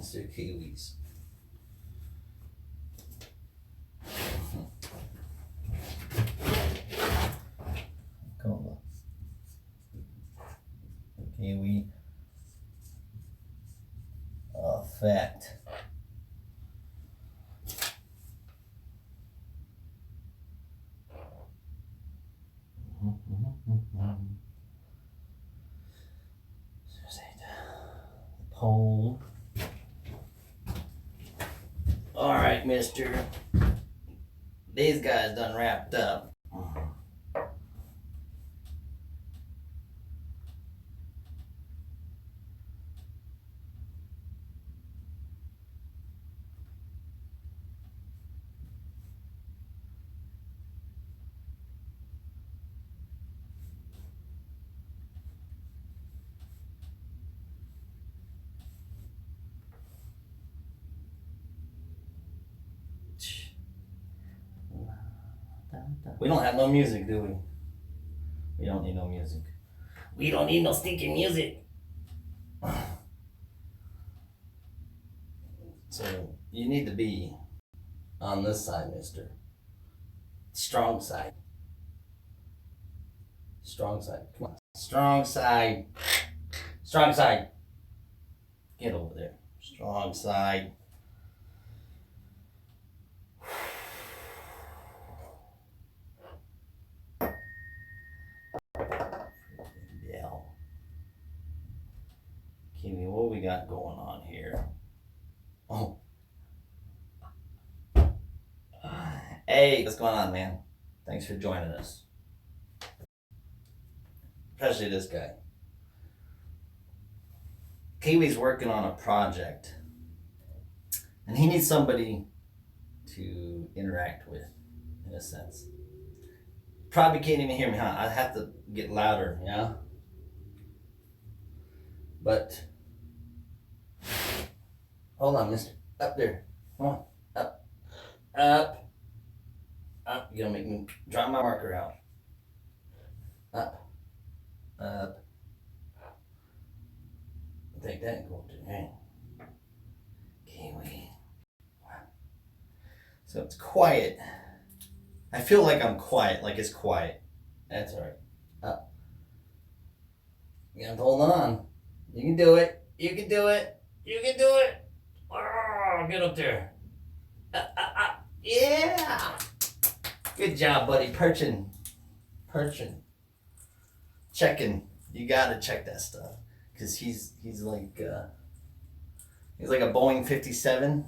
Mr. Kiwis. Call the Kiwi Effect. Pole. All right, mister. These guys done wrapped up. We don't have no music, do we? We don't need no music. We don't need no stinking music. So you need to be on this side, mister. Strong side. Strong side. Come on. Strong side. Strong side. Get over there. Strong side. Kiwi, what we got going on here? Oh. Hey, what's going on, man? Thanks for joining us. Especially this guy. Kiwi's working on a project. And he needs somebody to interact with, in a sense. Probably can't even hear me, huh? I have to get louder, yeah? But hold on, mister. Up there. Come on. Up. Up. Up. You're gonna make me draw my marker out. Up. Up. Take that and go up to the hand. Kiwi. So it's quiet. I feel like I'm quiet, like it's quiet. That's alright. Up. You have to hold on. You can do it. You can do it. You can do it. Oh, get up there. Yeah. Good job, buddy. Perching. Checking. You gotta check that stuff. Cause he's like a Boeing 57.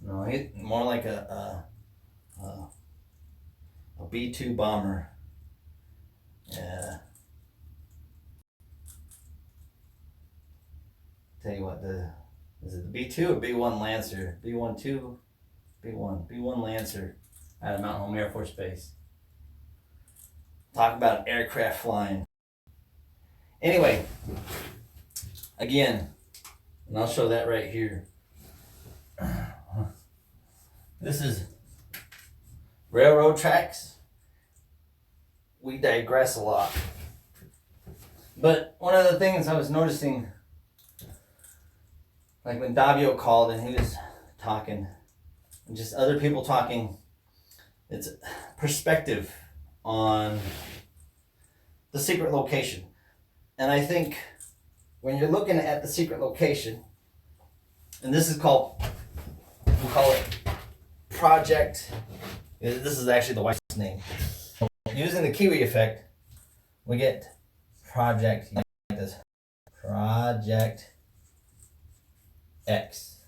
No, he's more like a B-2 bomber. Yeah. Tell you what, is it the B-2 or B-1 Lancer? B-1-2? B-1 Lancer out of Mount Home Air Force Base. Talk about aircraft flying. Anyway, again, and I'll show that right here. This is railroad tracks. We digress a lot. But one of the things I was noticing, like when Davio called and he was talking, and just other people talking, it's perspective on the secret location. And I think when you're looking at the secret location, and this is called, we call it Project, this is actually the wife's name. Using the Kiwi Effect, we get Project, like this, Project X.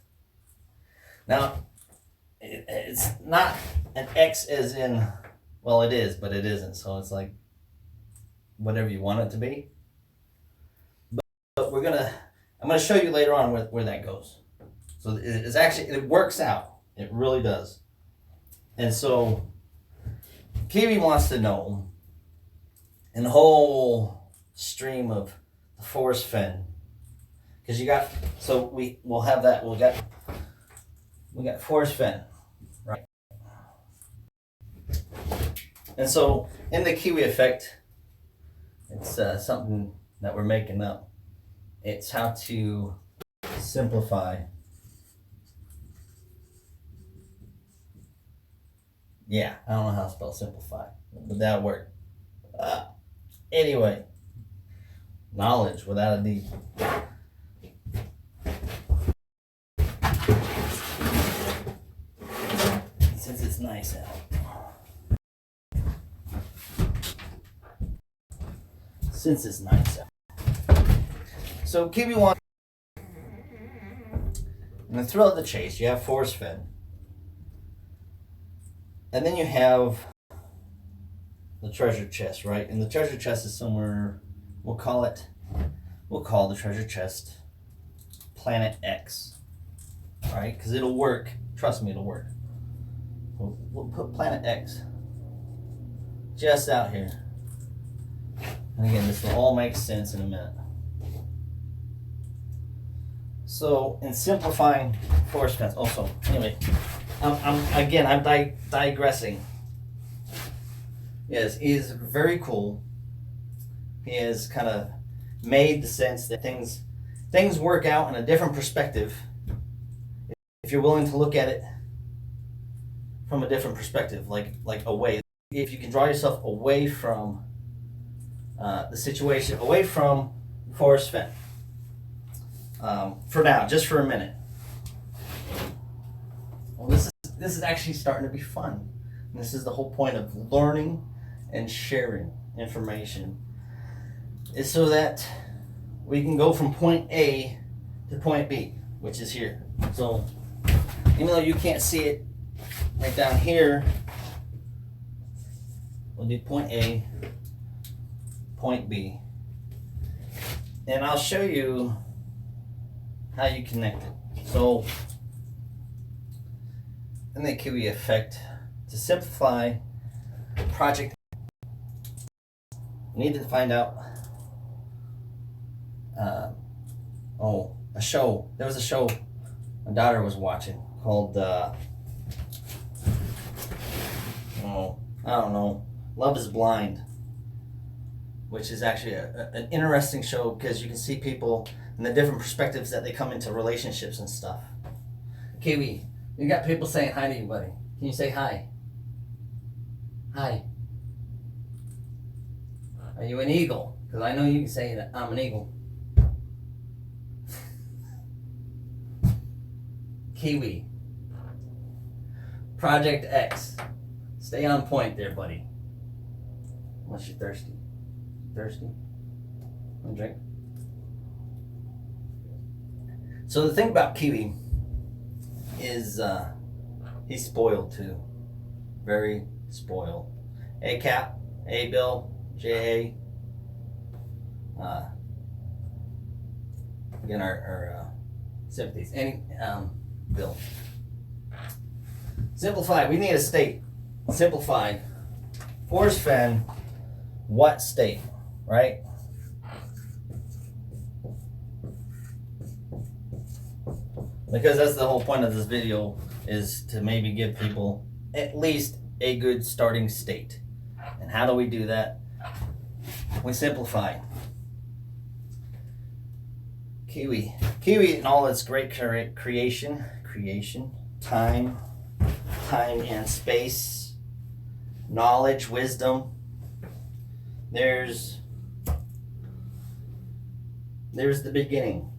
Now, it's not an X as in, well, it is, but it isn't. So it's like whatever you want it to be. But I'm gonna show you later on where that goes. So it's actually, it works out. It really does. And so Kiwi wants to know, in the whole stream of the Forrest Fenn, because you got, so we'll have that. We got Forrest Fenn, right? And so in the Kiwi Effect, it's something that we're making up. It's how to simplify. Yeah, I don't know how to spell simplify, but that worked. Anyway, knowledge without a D. Since it's nice out. Since it's nice out. So Kiwi wants. And then throughout the chase, you have Forrest Fenn. And then you have the treasure chest, right? And the treasure chest is somewhere, we'll call the treasure chest Planet X, right? Because it'll work. Trust me, it'll work. We'll put Planet X just out here. And again, this will all make sense in a minute. So, in simplifying Forrest Fenn, also, anyway, I'm digressing. Yes, he is very cool. He has kind of made the sense that things work out in a different perspective if you're willing to look at it from a different perspective, like away. If you can draw yourself away from the situation, away from Forrest Fenn. For now, just for a minute. Well, this is actually starting to be fun. And this is the whole point of learning and sharing information, is so that we can go from point A to point B, which is here. So even though you can't see it right down here, we'll do point A, point B, and I'll show you how you connect it. So in the Kiwi Effect, to simplify project, we need to find out a show. There was a show my daughter was watching called I don't know, Love is Blind, which is actually an interesting show because you can see people and the different perspectives that they come into relationships and stuff. Kiwi, you got people saying hi to you, buddy. Can you say hi? Hi. Are you an eagle? Because I know you can say that I'm an eagle. Kiwi. Project X. Stay on point there, buddy. Unless you're thirsty. Thirsty? Want a drink? So the thing about Kiwi is he's spoiled too. Very spoiled. A Cap, A Bill, J A. Again, our sympathies. Any Bill. Simplify. We need a state. Simplify. Forrest Fenn. What state? Right? Because that's the whole point of this video, is to maybe give people at least a good starting state. And how do we do that? We simplify. Kiwi in all its great creation, time and space, knowledge, wisdom. There's the beginning.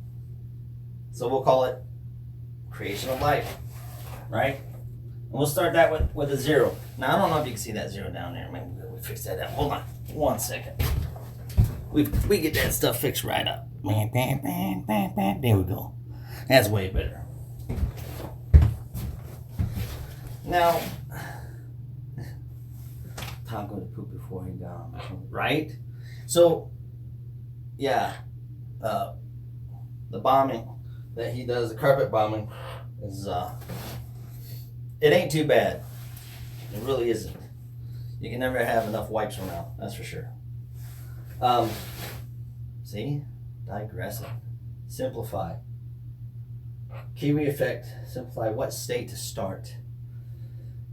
So we'll call it creation of life, right? And we'll start that with a 0. Now I don't know if you can see that 0 down there. Maybe we'll fix that up. Hold on, 1 second. We get that stuff fixed right up. There we go. That's way better. Now, Tom going to poop before he got right? So, yeah, the bombing that he does, the carpet bombing, is it ain't too bad. It really isn't. You can never have enough wipes around, that's for sure. See? Digressing. Simplify. Kiwi Effect. Simplify. What state to start?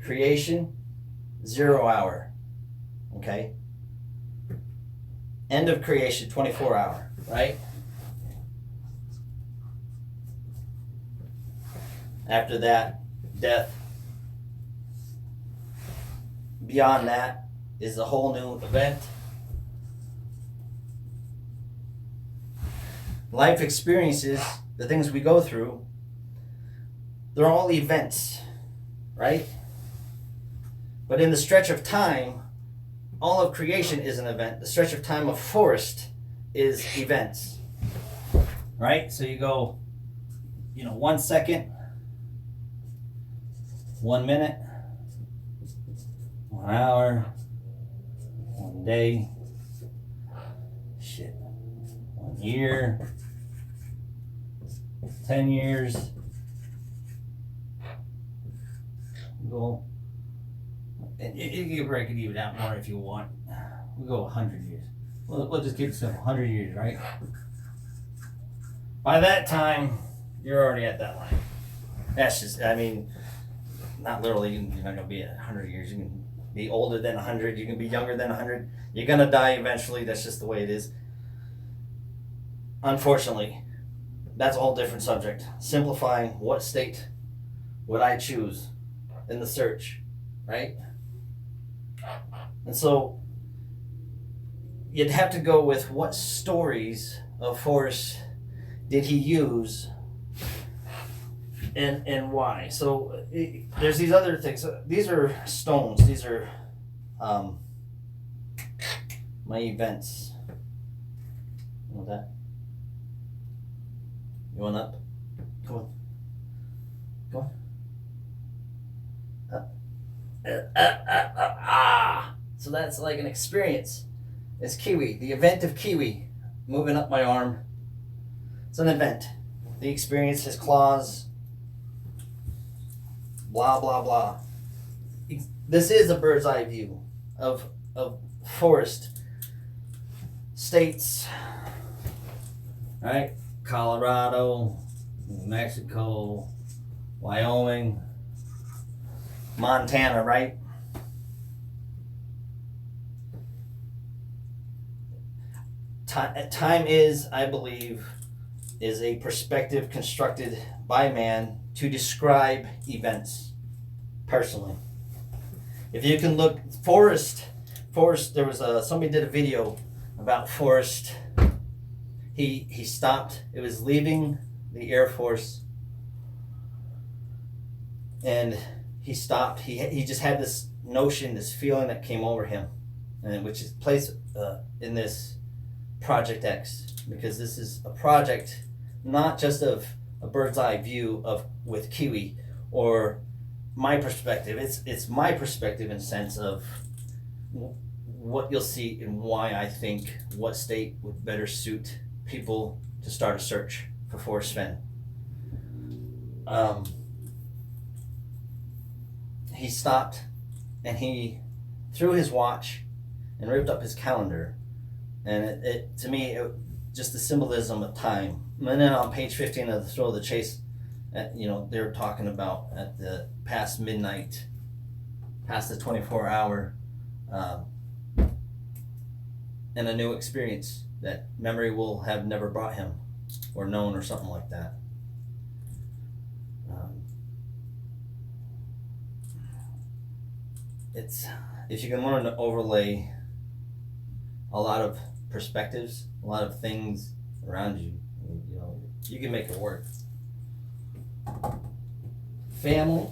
Creation, 0 hour. Okay? End of creation, 24 hour. Right? After that, death. Beyond that is a whole new event. Life experiences, the things we go through, they're all events, right? But in the stretch of time, all of creation is an event. The stretch of time of forest is events, right? So you go, 1 second, 1 minute, 1 hour, 1 day, 1 year, 10 years. Go, and you can break it even out more if you want. We'll go 100 years. We'll just keep it simple. 100 years, right? By that time, you're already at that line. That's just, not literally, you're not going to be at 100 years. You can be older than 100. You can be younger than 100. You're going to die eventually. That's just the way it is. Unfortunately, that's a whole different subject. Simplifying, what state would I choose in the search, right? And so you'd have to go with what stories of Forrest did he use and why. So there's these other things. These are stones. These are my events. You want that? You want up? Come on. Come on. So that's like an experience. It's Kiwi, the event of Kiwi, moving up my arm. It's an event. The experience, his claws, blah, blah, blah. This is a bird's eye view of forest states, right? Colorado, New Mexico, Wyoming, Montana, right? Time is, I believe, is a perspective constructed by man to describe events, personally. If you can look, Forrest, there was somebody did a video about Forrest. He stopped, it was leaving the Air Force, and he stopped. He just had this notion, this feeling that came over him, and which is placed in this Project X, because this is a project not just of a bird's eye view of with Kiwi or my perspective. It's my perspective in the sense of what you'll see and why I think what state would better suit people to start a search for Forrest Fenn. He stopped and he threw his watch and ripped up his calendar, and it to me, just the symbolism of time. And then on page 15 of the Thrill of the Chase, they're talking about at the past midnight, past the 24-hour, and a new experience that memory will have never brought him or known, or something like that. It's, if you can learn to overlay a lot of perspectives, a lot of things around you, you can make it work. Family.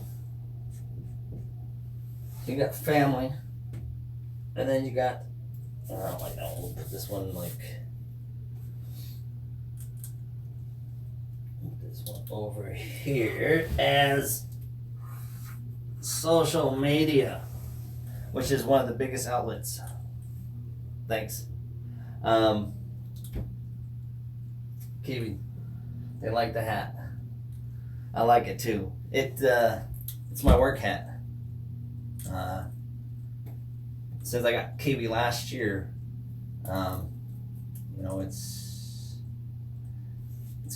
You got family, and then you got, we'll put this one over here as social media, which is one of the biggest outlets. Thanks. Kiwi, they like the hat. I like it too. It's my work hat. Since I got Kiwi last year, it's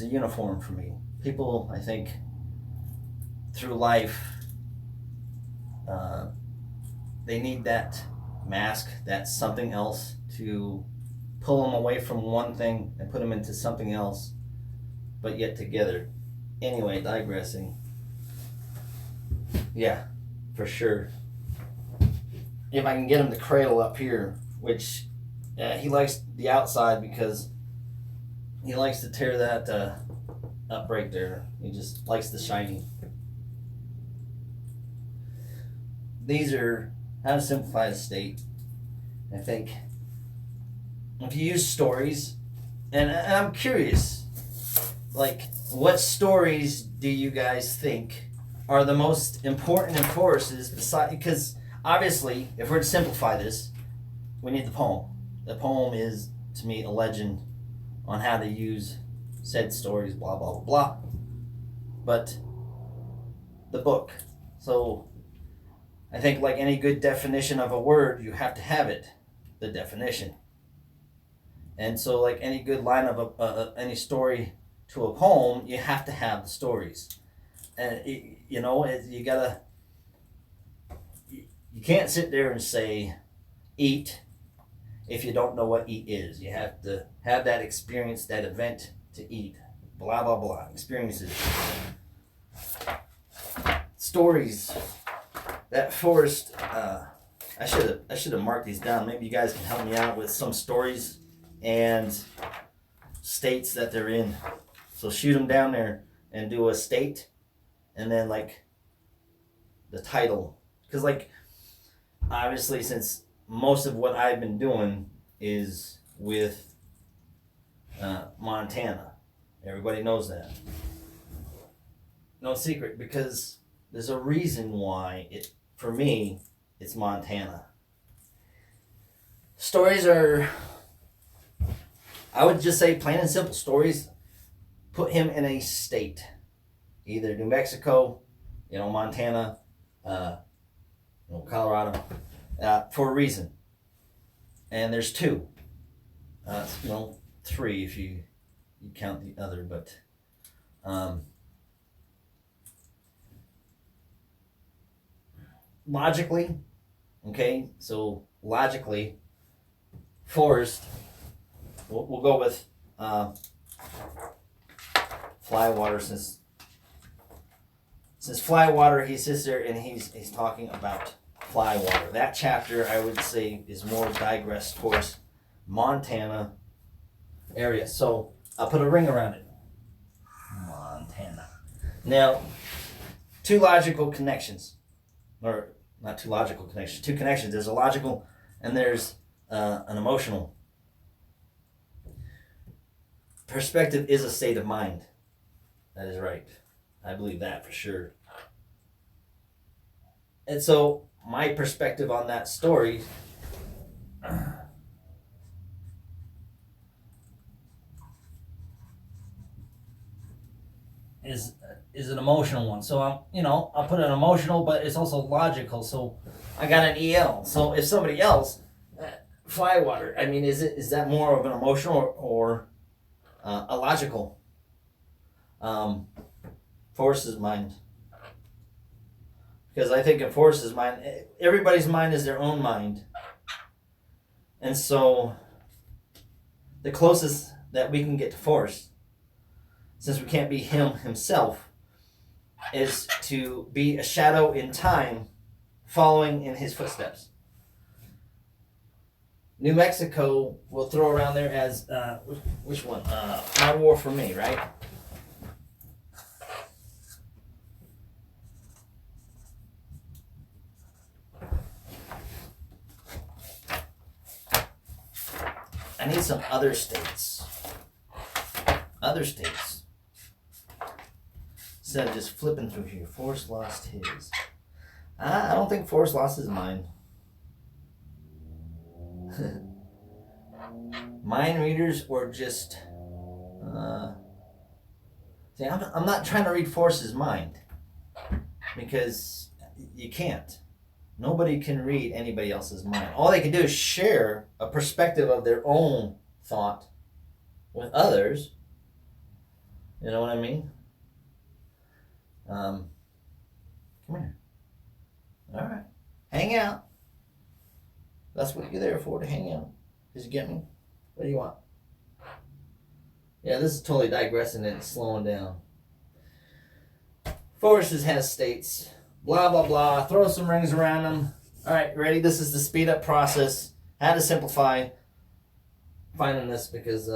a uniform for me. People, I think, through life, they need that mask, that something else to pull them away from one thing and put them into something else, but yet together. Anyway, digressing. Yeah, for sure. If I can get him to cradle up here, which he likes the outside because he likes to tear that up right there. He just likes the shiny. These are how to simplify the state. I think if you use stories, and I'm curious, like, what stories do you guys think are the most important in choruses? Because obviously, if we're to simplify this, we need the poem. The poem is, to me, a legend on how to use said stories, blah, blah, blah, blah. But the book. So I think, like any good definition of a word, you have to have it, the definition. And so, like any good line of any story to a poem, you have to have the stories. And, you gotta, you can't sit there and say, eat, if you don't know what eat is. You have to have that experience, that event to eat. Blah, blah, blah. Experiences. Stories. That Forrest, I should have marked these down. Maybe you guys can help me out with some stories and states that they're in. So shoot them down there and do a state and then like the title. Because like obviously since most of what I've been doing is with Montana. Everybody knows that. No secret, because there's a reason why for me, it's Montana. Stories are, I would just say plain and simple, stories put him in a state. Either New Mexico, Montana, Colorado, for a reason. And there's two. Three if you count the other, but logically, Forrest, we'll go with Flywater since Flywater, he sits there and he's talking about Flywater. That chapter, I would say, is more digressed towards Montana area. So I'll put a ring around it. Montana. Now, two logical connections. Or not two logical connections. Two connections. There's a logical and there's an emotional. Perspective is a state of mind. That is right. I believe that for sure. And so my perspective on that story is an emotional one. So I'll put an emotional, but it's also logical. So I got an EL. So if somebody else, Flywater, is that more of an emotional or a logical? Forrest's mind. Because I think in Forrest's mind, everybody's mind is their own mind. And so the closest that we can get to Forrest, since we can't be him himself, is to be a shadow in time following in his footsteps. New Mexico we'll throw around there as, which one? My War for Me, right? I need some other states. Other states. Instead of just flipping through here. Forrest lost his. I don't think Forrest lost his mind. Mind readers or just... see, I'm not trying to read Forrest's mind. Because you can't. Nobody can read anybody else's mind. All they can do is share a perspective of their own thought with others. You know what I mean? Come here. All right. Hang out. That's what you're there for, to hang out. Did you get me? What do you want? Yeah, this is totally digressing and slowing down. Forrest has states, blah, blah, blah. Throw some rings around them. All right, ready? This is the speed up process. How to simplify finding this because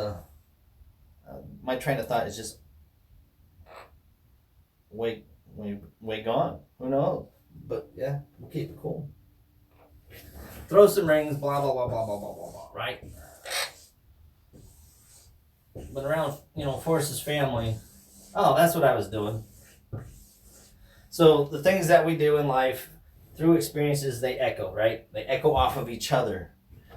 my train of thought is just way gone. Who knows? But yeah, we'll keep it cool. Throw some rings, blah, blah, blah, blah, blah, blah, blah, blah, right? But around, Forrest's family, oh, that's what I was doing. So the things that we do in life, through experiences, they echo, right? They echo off of each other.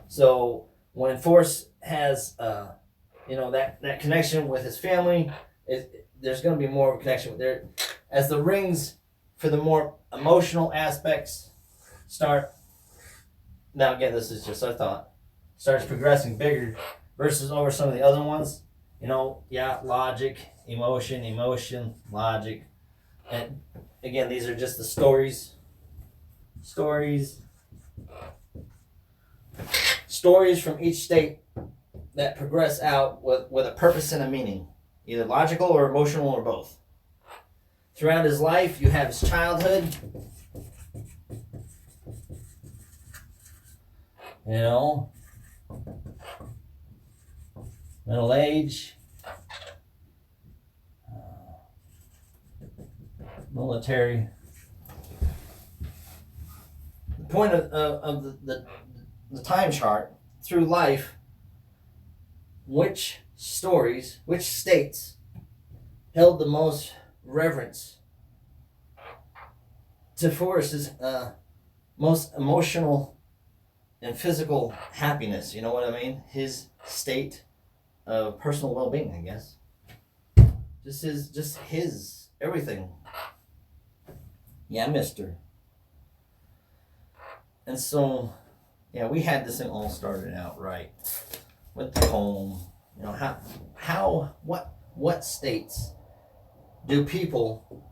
So when Forrest has, that connection with his family, there's going to be more of a connection with there. As the rings for the more emotional aspects start, now again, this is just our thought, starts progressing bigger versus over some of the other ones. Logic, emotion, logic. And again, these are just the stories from each state that progress out with a purpose and a meaning, either logical or emotional or both. Throughout his life, you have his childhood, middle age, military. The point of the time chart through life, which stories, which states held the most reverence to Forrest's most emotional and physical happiness. You know what I mean? His state of personal well-being, I guess. Just his everything. Yeah, mister. And so, yeah, we had this thing all started out right with the home. What states do people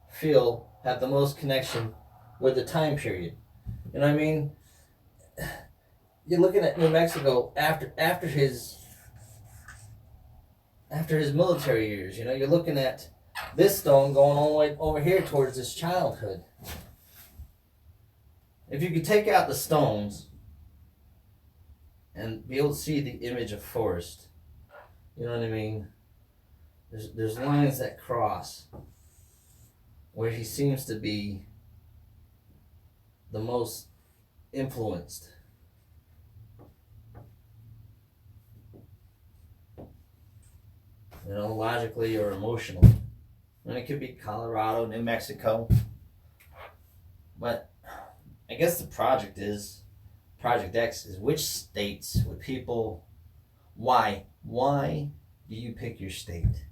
feel have the most connection with the time period? You know what I mean? You're looking at New Mexico after his military years. You're looking at this stone going all the way over here towards his childhood. If you could take out the stones and be able to see the image of Forrest, you know what I mean? There's lines that cross where he seems to be the most influenced. Logically or emotionally. And it could be Colorado, New Mexico. But I guess the Project X is which states would people, why do you pick your state?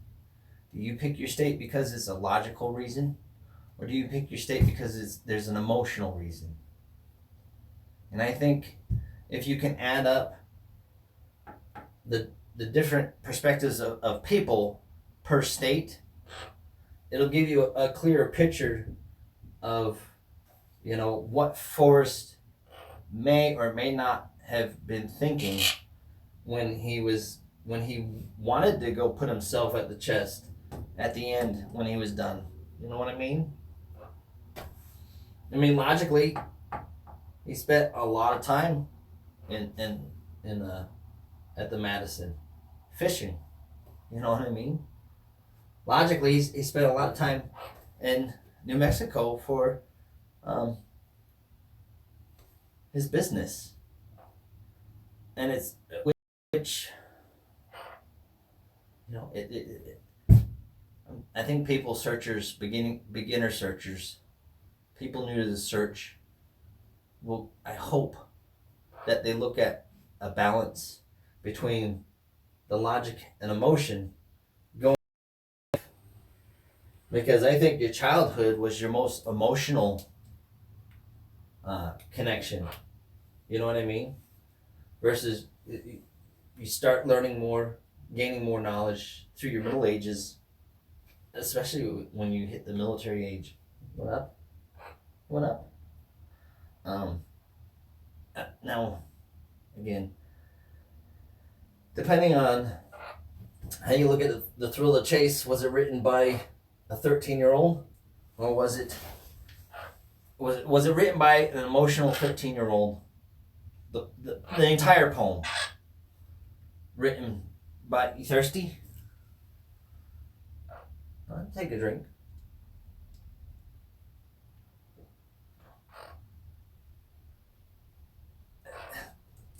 Do you pick your state because it's a logical reason? Or do you pick your state because there's an emotional reason? And I think if you can add up the different perspectives of people per state, it'll give you a clearer picture of, what Forrest may or may not have been thinking when he wanted to go put himself at the chest at the end when he was done. You know what I mean? Logically, he spent a lot of time at the Madison fishing. You know what I mean? Logically, he spent a lot of time in New Mexico for his business. And it's which, I think beginner searchers, people new to the search, I hope that they look at a balance between the logic and emotion going, because I think your childhood was your most emotional connection. You know what I mean? Versus you start learning more, gaining more knowledge through your middle ages, especially when you hit the military age. What up? Now, again, depending on how you look at the thrill of the chase, was it written by a 13-year-old or was it was it written by an emotional 13-year-old? The entire poem written by, you thirsty? Take a drink.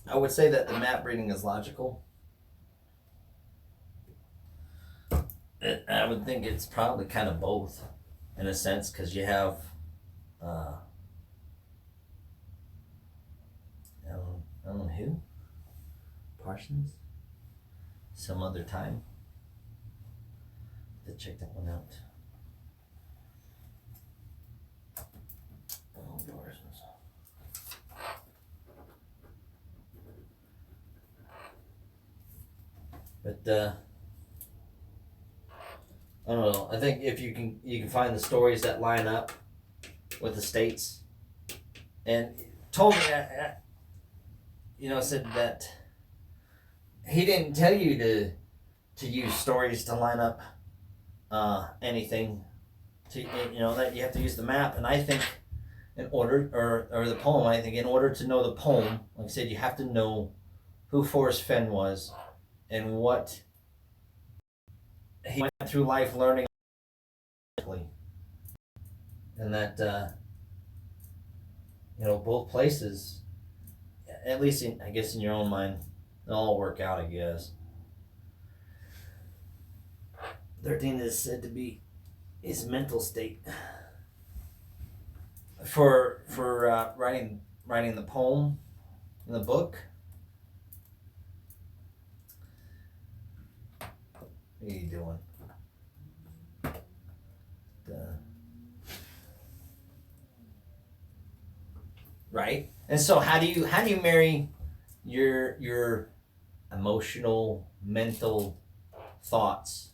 I would say that the map reading is logical. I would think it's probably kind of both, in a sense, because you have I don't know who, Parsons, some other time. Let's check that one out. Oh, Parsons. But I don't know. I think if you can find the stories that line up with the states, and told me, said that he didn't tell you to use stories to line up anything. That you have to use the map, and I think in order or the poem, I think in order to know the poem, like I said, you have to know who Forrest Fenn was and what he went through life learning, and that both places, at least I guess in your own mind, they'll all work out. I guess 13 is said to be his mental state for writing the poem in the book. What are you doing? Right? And so how do you marry your emotional, mental thoughts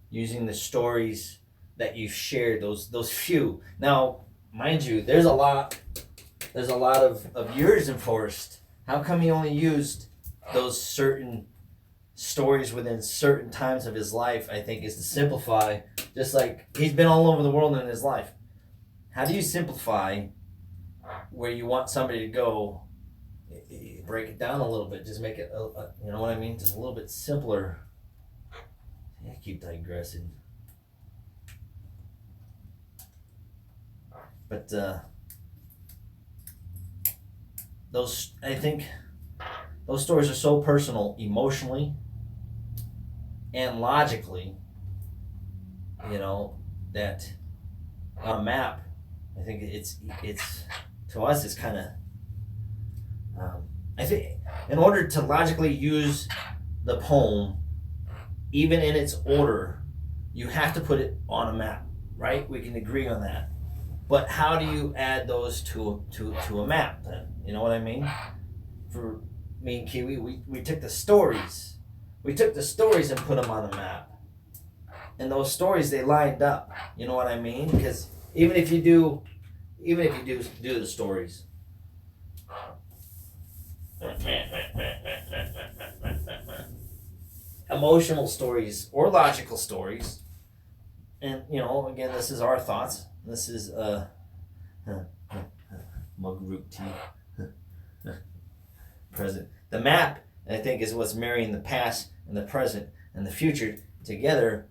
using the stories that you've shared, those few. Now, mind you, there's a lot of years in Forrest. How come he only used those certain stories within certain times of his life? I think is to simplify, just like he's been all over the world in his life. How do you simplify where you want somebody to go? Break it down a little bit, just make it you know what I mean, just a little bit simpler. I keep digressing, but I think those stories are so personal, emotionally and logically, that on a map, I think it's to us it's kind of I think in order to logically use the poem, even in its order, you have to put it on a map, right? We can agree on that. But how do you add those to a map then? You know what I mean? For me and Kiwi, we took the stories. We took the stories and put them on the map. And those stories, they lined up. You know what I mean? Because even if you do the stories, emotional stories or logical stories, and again, this is our thoughts. This is mug root tea. Present. The map, I think, is what's marrying the past and the present and the future together.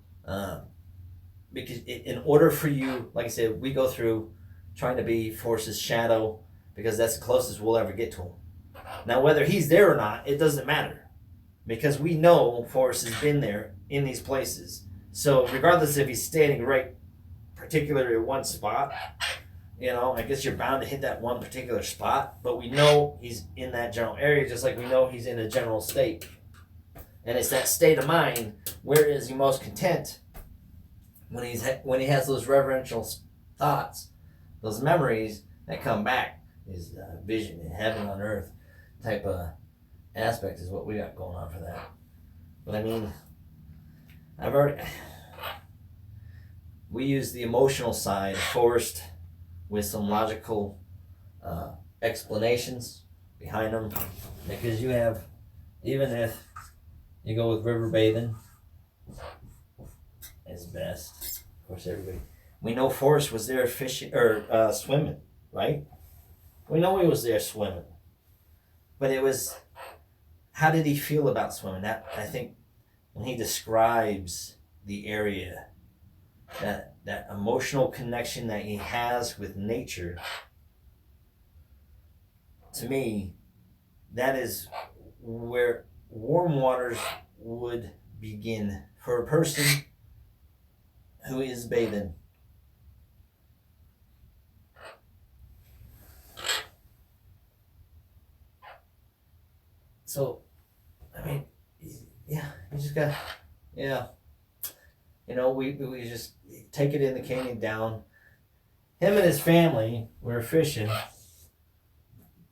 Because in order for you, like I said, we go through trying to be Forrest's shadow because that's the closest we'll ever get to him. Now, whether he's there or not, it doesn't matter, because we know Forrest has been there in these places. So regardless if he's standing right particularly at one spot, I guess you're bound to hit that one particular spot, but we know he's in that general area, just like we know he's in a general state. And it's that state of mind, where is he most content? When he has those reverential thoughts, those memories that come back, his vision in heaven on earth type of aspect is what we got going on for that. But I mean, we use the emotional side first with some logical explanations behind them, because you have, even if you go with river bathing, it's best. Of course, everybody We know Forrest was there fishing or swimming, right? We know he was there swimming, but it was, how did he feel about swimming? That, I think, when he describes the area, that emotional connection that he has with nature, to me, that is where warm waters would begin for a person who is bathing. So, I mean, yeah, you just got, yeah. You know, we just take it in the canyon down. Him and his family were fishing.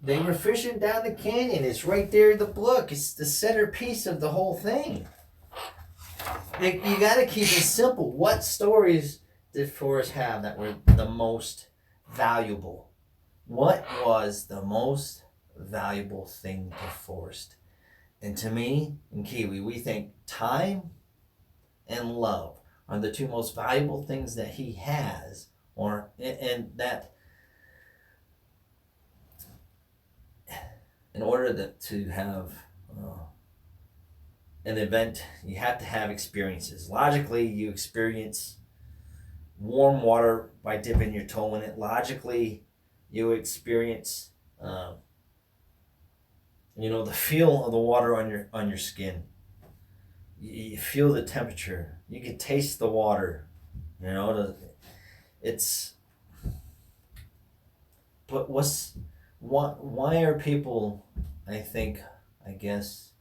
They were fishing down the canyon. It's right there in the book. It's the centerpiece of the whole thing. You got to keep it simple. What stories did Forrest have that were the most valuable? What was the most valuable thing to Forrest? And to me, in Kiwi, we think time and love are the two most valuable things that he has, and that in order to have an event, you have to have experiences. Logically, you experience warm water by dipping your toe in it. Logically, you experience the feel of the water on your skin. You feel the temperature. You can taste the water. It's. But why are people, I guess,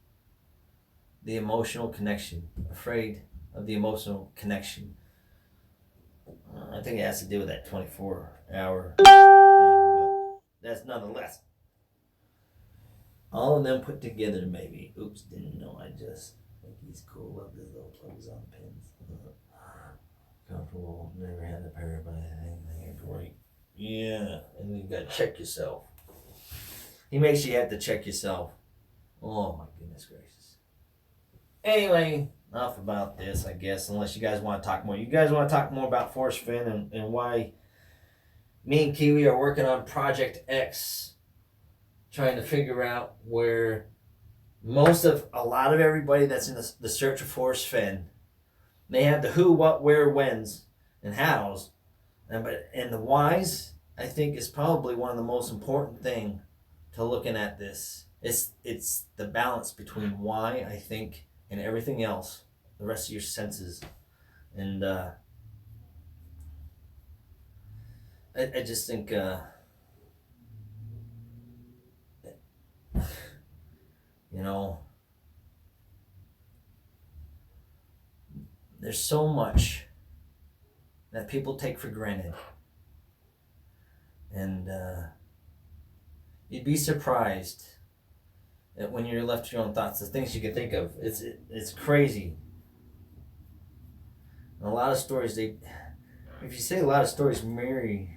the emotional connection, afraid of the emotional connection? I think it has to do with that 24-hour thing, but that's nonetheless. All of them put together, maybe. Oops, didn't know. I just think he's cool. Love his little plugs on pins. Comfortable. Never had a pair of anything. Great. Yeah, and you gotta check yourself. He makes you have to check yourself. Oh my goodness gracious. Anyway, enough about this, I guess, unless you guys want to talk more. You guys want to talk more about Forrest Fenn and why me and Kiwi are working on Project X, trying to figure out where a lot of everybody that's in the search of Forrest Fenn, they have the who, what, where, whens, and hows, and the whys, I think, is probably one of the most important thing to looking at this. It's the balance between why, I think, and everything else, the rest of your senses, and I just think there's so much that people take for granted, and you'd be surprised that when you're left to your own thoughts, the things you can think of. It's crazy. And a lot of stories, if you say a lot of stories mirror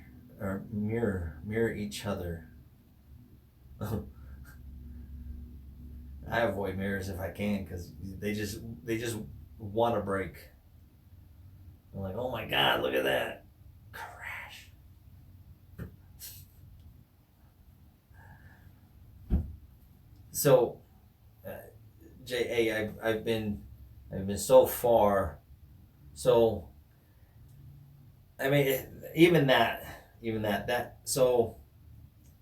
each other. I avoid mirrors if I can, because they just want to break. I'm like, oh my God, look at that. Crash. So, I've been so far. So, I mean, even that. So,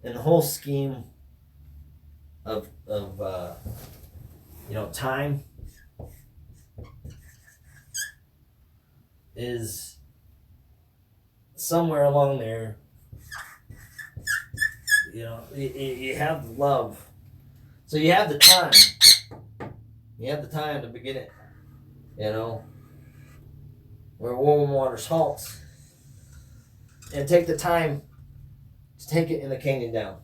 in the whole scheme of time is somewhere along there. You have love, so you have the time. You have the time to begin it. Where warm waters halts, and take the time to take it in the canyon down.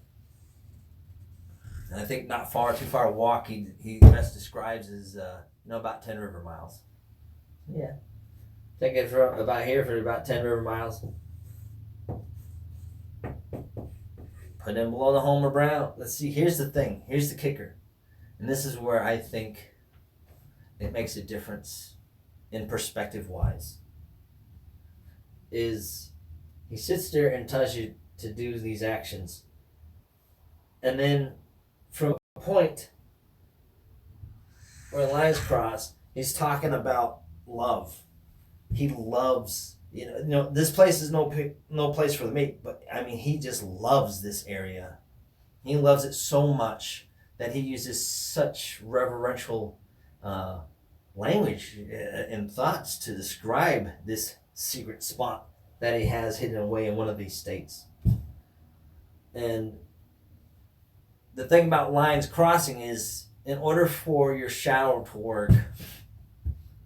And I think not too far walk, he best describes as about 10 river miles. Yeah. Take it from about here for about 10 river miles. Put in below the Homer Brown. Let's see, here's the thing. Here's the kicker. And this is where I think it makes a difference in perspective wise. is he sits there and tells you to do these actions. And then from a point where lines cross, he's talking about love. He loves, this place is no place for the meek, but I mean, he just loves this area. He loves it so much that he uses such reverential language and thoughts to describe this secret spot that he has hidden away in one of these states. And the thing about lines crossing is, in order for your shadow to work,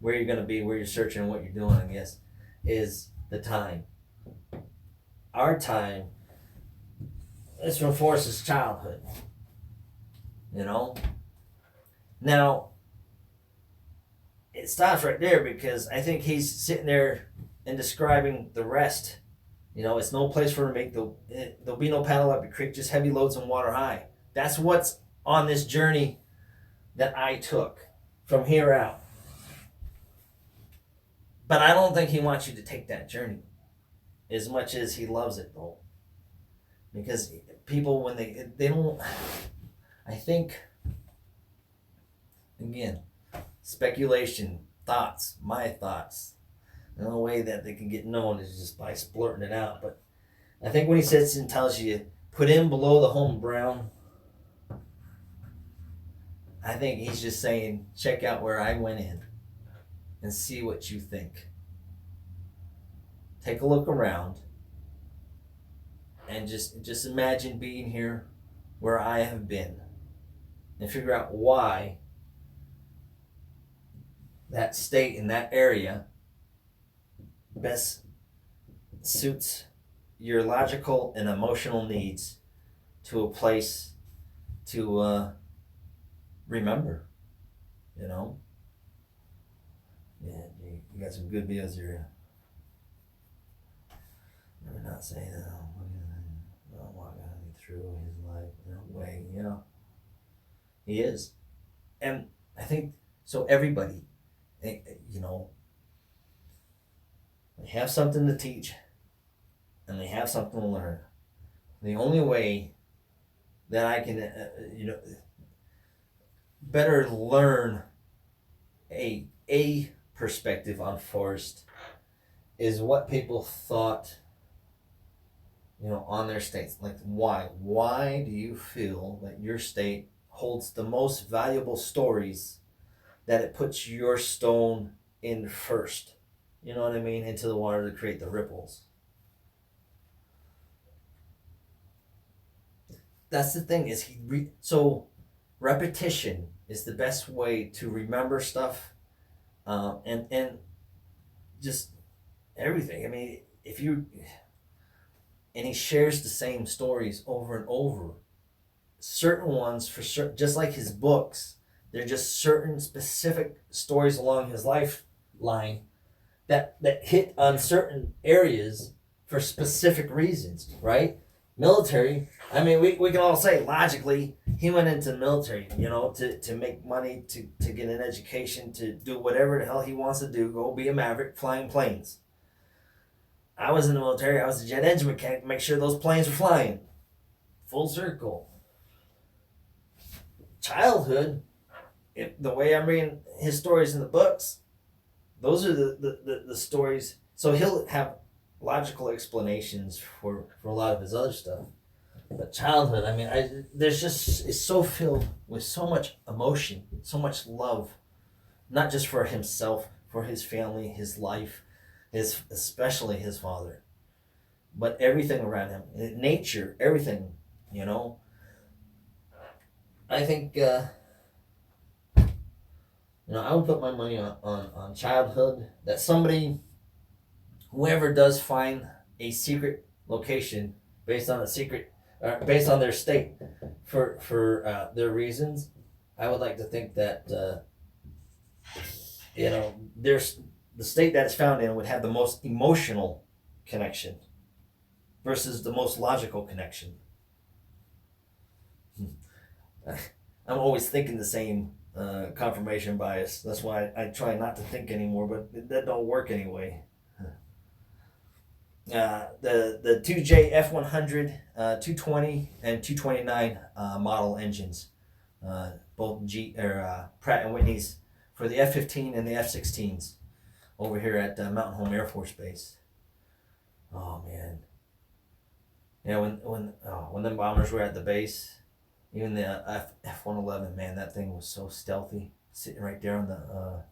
where you're going to be, where you're searching, what you're doing, I guess, is the time. Our time is from Forrest's childhood. Now, it stops right there because I think he's sitting there and describing the rest. It's no place for him to make there'll be no paddle up a creek, just heavy loads and water high. That's what's on this journey that I took from here out. But I don't think he wants you to take that journey as much as he loves it, though. Because people, when they don't, I think, again, speculation, thoughts, my thoughts. The only way that they can get known is just by splurting it out. But I think when he sits and tells you, put in below the home brown, I think he's just saying, check out where I went in and see what you think. Take a look around and just imagine being here where I have been and figure out why that state in that area best suits your logical and emotional needs to a place to remember, Yeah, you got some good videos here. We're not saying that I'm walking through his life in a way, He is. And I think, so everybody, they have something to teach and they have something to learn. The only way that I can, better learn a perspective on Forrest is what people thought, on their states. Like, why? Why do you feel that your state holds the most valuable stories, that it puts your stone in first? You know what I mean? Into the water to create the ripples. That's the thing, is so repetition is the best way to remember stuff, and just everything. I mean, and he shares the same stories over and over. Certain ones, for certain, just like his books, they're just certain specific stories along his lifeline that hit on certain areas for specific reasons, right? Military, I mean, we can all say logically he went into the military, to make money, to get an education, to do whatever the hell he wants to do, go be a maverick flying planes. I was in the military, I was a jet engine mechanic to make sure those planes were flying. Full circle. Childhood, the way I'm reading his stories in the books, those are the stories. So he'll have logical explanations for a lot of his other stuff. But childhood, I mean, it's so filled with so much emotion, so much love, not just for himself, for his family, his life, especially his father, but everything around him, nature, everything, I think, I would put my money on childhood, that whoever does find a secret location based on based on their state for their reasons, I would like to think that, there's the state that it's found in would have the most emotional connection versus the most logical connection. I'm always thinking the same confirmation bias. That's why I try not to think anymore, but that don't work anyway. The 2J F100, 220 and 229 model engines, both Pratt and Whitney's for the F-15 and the F-16s over here at Mountain Home Air Force Base. Oh man, yeah, when them bombers were at the base, even the F-111, man, that thing was so stealthy, sitting right there on the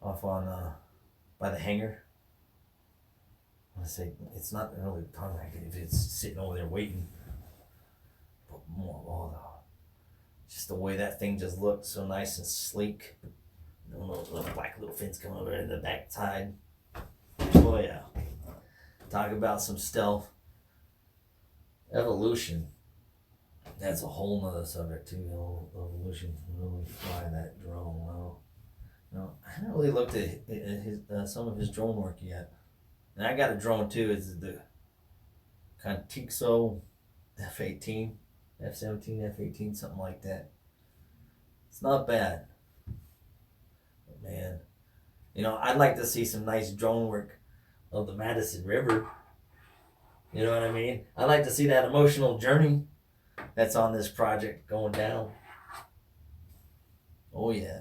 off on by the hangar. I say it's not really tarmac if it's sitting over there waiting. But more, just the way that thing just looked so nice and sleek. Those little black little fins coming over in the back side. Oh yeah. Talk about some stealth. Evolution. That's a whole nother subject too. Evolution. Really fly that drone well. No, I haven't really looked at his some of his drone work yet. And I got a drone too. It's the Contexo F-18, F-17, F-18, something like that. It's not bad. But man, I'd like to see some nice drone work of the Madison River. You know what I mean? I'd like to see that emotional journey that's on this project going down. Oh yeah.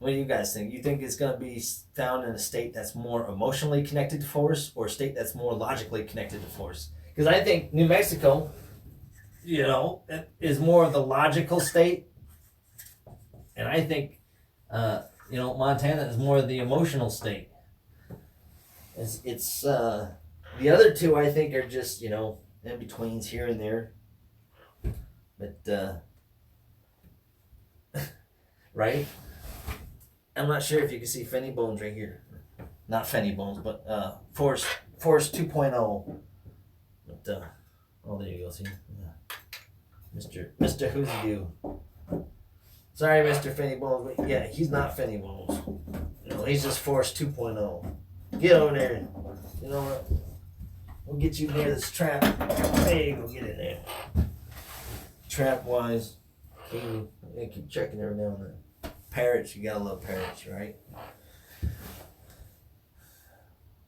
What do you guys think? You think it's going to be found in a state that's more emotionally connected to force or a state that's more logically connected to force? Because I think New Mexico, is more of the logical state. And I think, Montana is more of the emotional state. It's the other two, I think, are just, in-betweens here and there. But, right? I'm not sure if you can see Fenny Bones right here. Not Fenny Bones, but Forrest 2.0. But there you go. See, Mr. Who's You? Sorry, Mr. Fenny Bones, but yeah, he's not Fenny Bones. He's just Forrest 2.0. Get over there. You know what? We'll get you near this trap. There you go. Get in there. Trap wise, keep checking every now and then. Parrots, you gotta love parrots, right?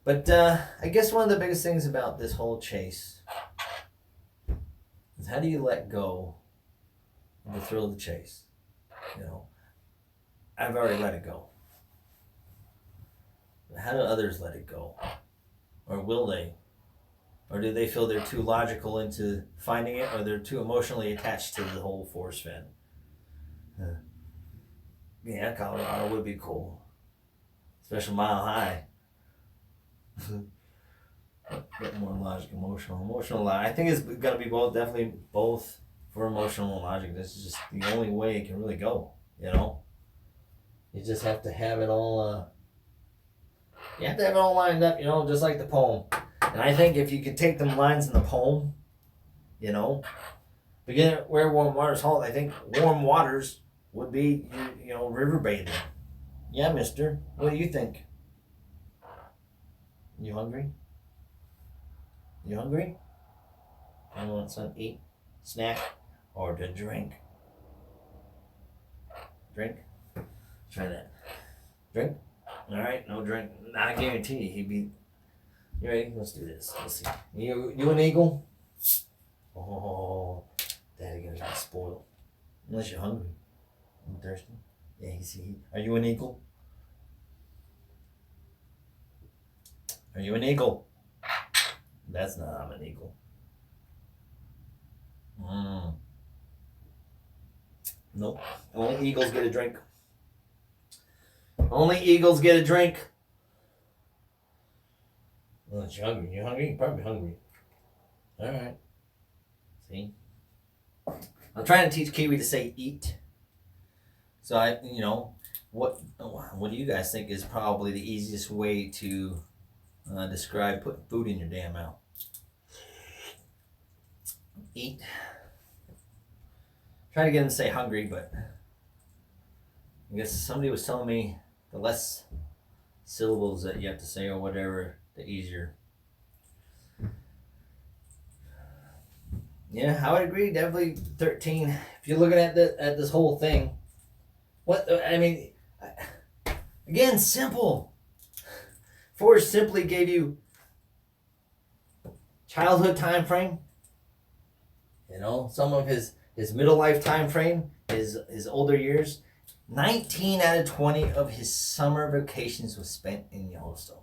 But I guess one of the biggest things about this whole chase is how do you let go of the thrill of the chase? I've already let it go. But how do others let it go? Or will they? Or do they feel they're too logical into finding it, or they're too emotionally attached to the whole Forrest Fenn? Yeah, Colorado would be cool. Especially Mile High. But more logic, emotional. I think it's gonna be definitely both for emotional and logic. This is just the only way it can really go. You just have to have it all. You have to have it all lined up. Just like the poem. And I think if you could take them lines in the poem, begin at where warm waters halt. I think warm waters would be, river bathing. Yeah, mister. What do you think? You hungry? You hungry? I want something to eat, snack, or to drink. Drink? Try that. Drink? Alright, no drink. I guarantee you he'd be... You ready? Let's do this. Let's see. You an eagle? Oh, Daddy gonna get spoiled. Unless you're hungry. You thirsty? Yeah, you see. Are you an eagle? Are you an eagle? That's not, I'm an eagle. Nope. Only eagles get a drink. Only eagles get a drink. Unless you're hungry. You're hungry? You're probably hungry. Alright. See? I'm trying to teach Kiwi to say eat. So what do you guys think is probably the easiest way to describe putting food in your damn mouth? Eat. Try to get him to say hungry, but I guess somebody was telling me the less syllables that you have to say or whatever, the easier. Yeah, I would agree. Definitely 13. If you're looking at this whole thing, again, simple. Forrest simply gave you childhood time frame, some of his middle life time frame, his older years. 19 out of 20 of his summer vacations was spent in Yellowstone.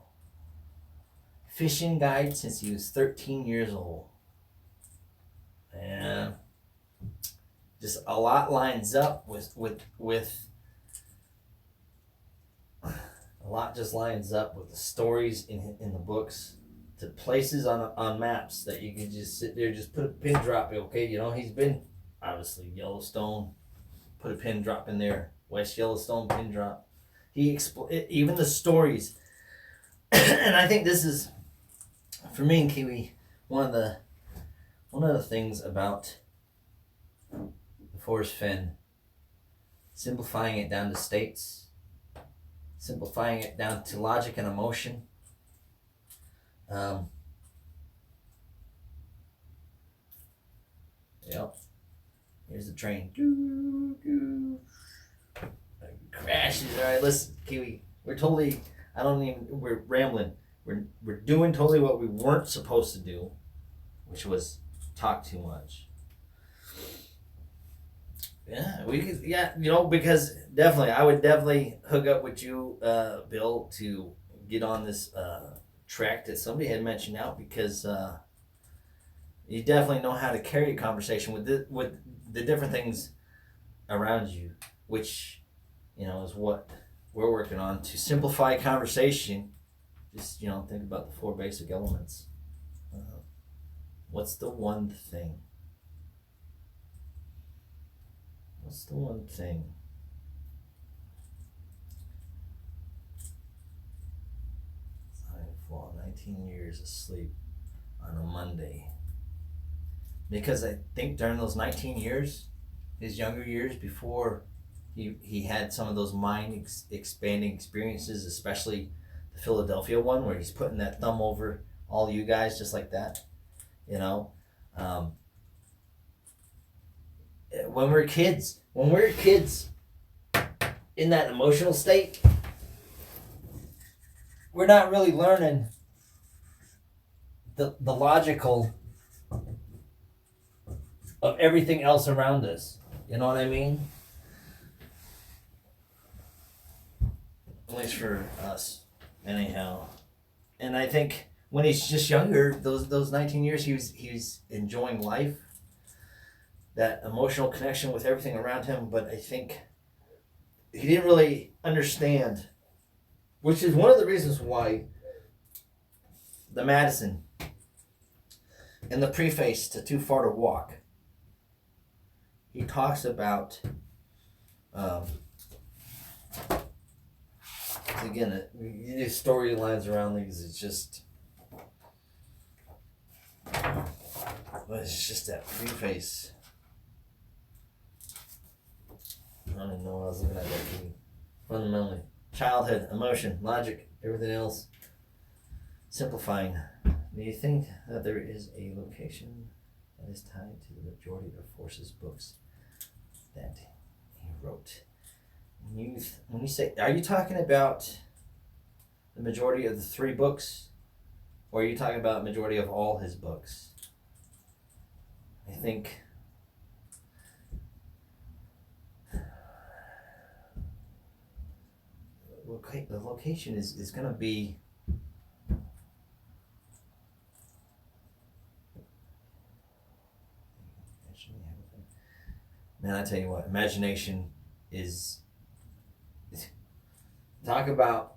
Fishing guide since he was 13 years old. And just a lot lines up with a lot just lines up with the stories in the books, to places on maps that you can just sit there, just put a pin drop. Okay, he's been obviously Yellowstone. Put a pin drop in there. West Yellowstone, pin drop. Even the stories, and I think this is, for me and Kiwi, one of the things about Forrest Fenn, simplifying it down to states, simplifying it down to logic and emotion. Yep. Here's the train. Crashes. All right, listen, Kiwi. We're rambling. We're doing totally what we weren't supposed to do, which was talk too much. Yeah, because definitely, I would definitely hook up with you, Bill, to get on this track that somebody had mentioned out, because you definitely know how to carry a conversation with the different things around you, which, is what we're working on to simplify conversation. Just, think about the 4 basic elements. What's the one thing? What's the one thing? Fall 19 years asleep on a Monday. Because I think during those 19 years, his younger years before he had some of those mind expanding experiences, especially the Philadelphia one where he's putting that thumb over all you guys just like that. When we're kids in that emotional state, we're not really learning the logical of everything else around us. You know what I mean? At least for us, anyhow. And I think when he's just younger, those 19 years, he was enjoying life, that emotional connection with everything around him. But I think he didn't really understand, which is one of the reasons why the Madison in the preface to Too Far to Walk, he talks about, again, the storylines around these, it's just that preface. I don't even know what I was looking at there. Fundamentally, childhood, emotion, logic, everything else. Simplifying. Do you think that there is a location that is tied to the majority of Forrest's books that he wrote? When you say, are you talking about the majority of the 3 books, or are you talking about majority of all his books? I think the location is going to be, man, I tell you what, imagination is, talk about,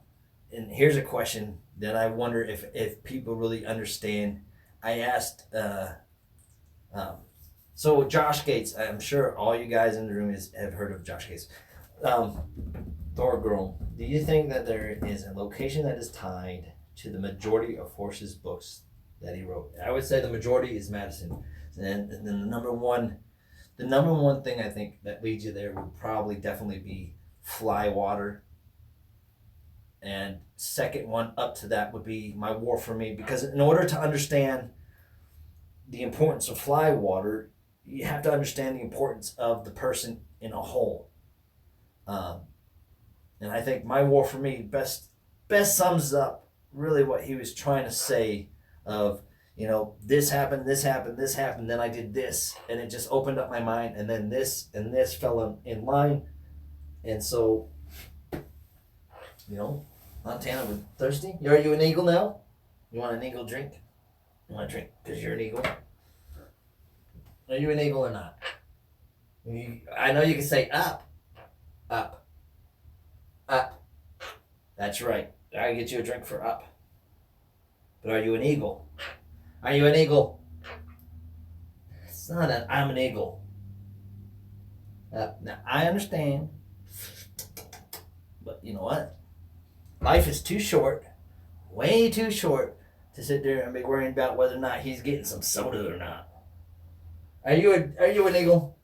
and here's a question that I wonder if people really understand. I asked, so Josh Gates, I'm sure all you guys in the room have heard of Josh Gates. Thorgirl, do you think that there is a location that is tied to the majority of Forrest's books that he wrote? I would say the majority is Madison. And then the number one thing I think that leads you there would probably definitely be Fly Water. And second one up to that would be My War for Me, because in order to understand the importance of Fly Water, you have to understand the importance of the person in a whole. And I think My War for Me best sums up really what he was trying to say of, you know, this happened, this happened, this happened, then I did this, and it just opened up my mind, and then this and this fell in line. And so, you know, Montana was thirsty. Are you an eagle now? You want an eagle drink? You want a drink because you're an eagle? Are you an eagle or not? I know you can say up, up, up. That's right. I get you a drink for up. But are you an eagle? Are you an eagle? It's not an I'm an eagle. Now, I understand. But you know what? Life is too short, way too short, to sit there and be worrying about whether or not he's getting some soda or not. Are you an eagle?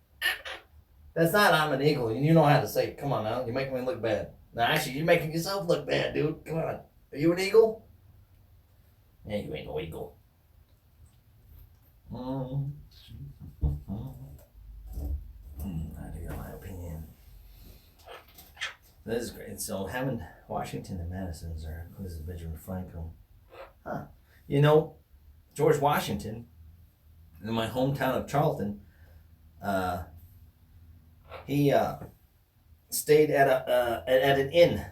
That's not I'm an eagle. You know how to say it. Come on now. You're making me look bad. No, actually, you're making yourself look bad, dude. Come on. Are you an eagle? Yeah, you ain't no eagle. I do my opinion. That is great. So having Washington and Madison's are close to Benjamin Franklin. Huh. You know, George Washington, in my hometown of Charlton, he stayed at an inn